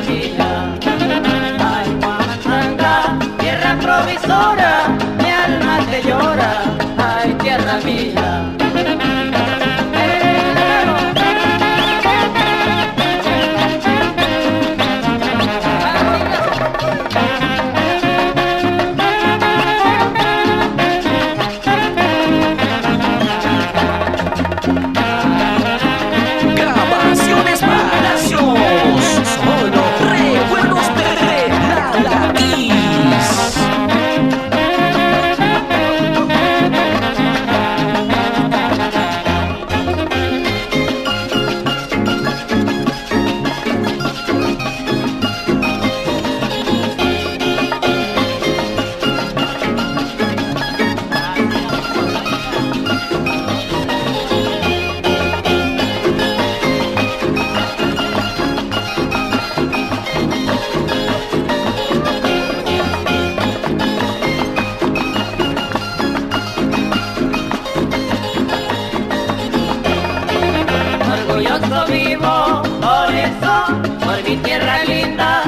mía. Ay, Huamantanga, tierra provisora, mi alma te llora, ay, tierra mía. Grabaciones Palacios, solo recuerdos de la Latis. Orgulloso vivo, por eso, por mi tierra linda,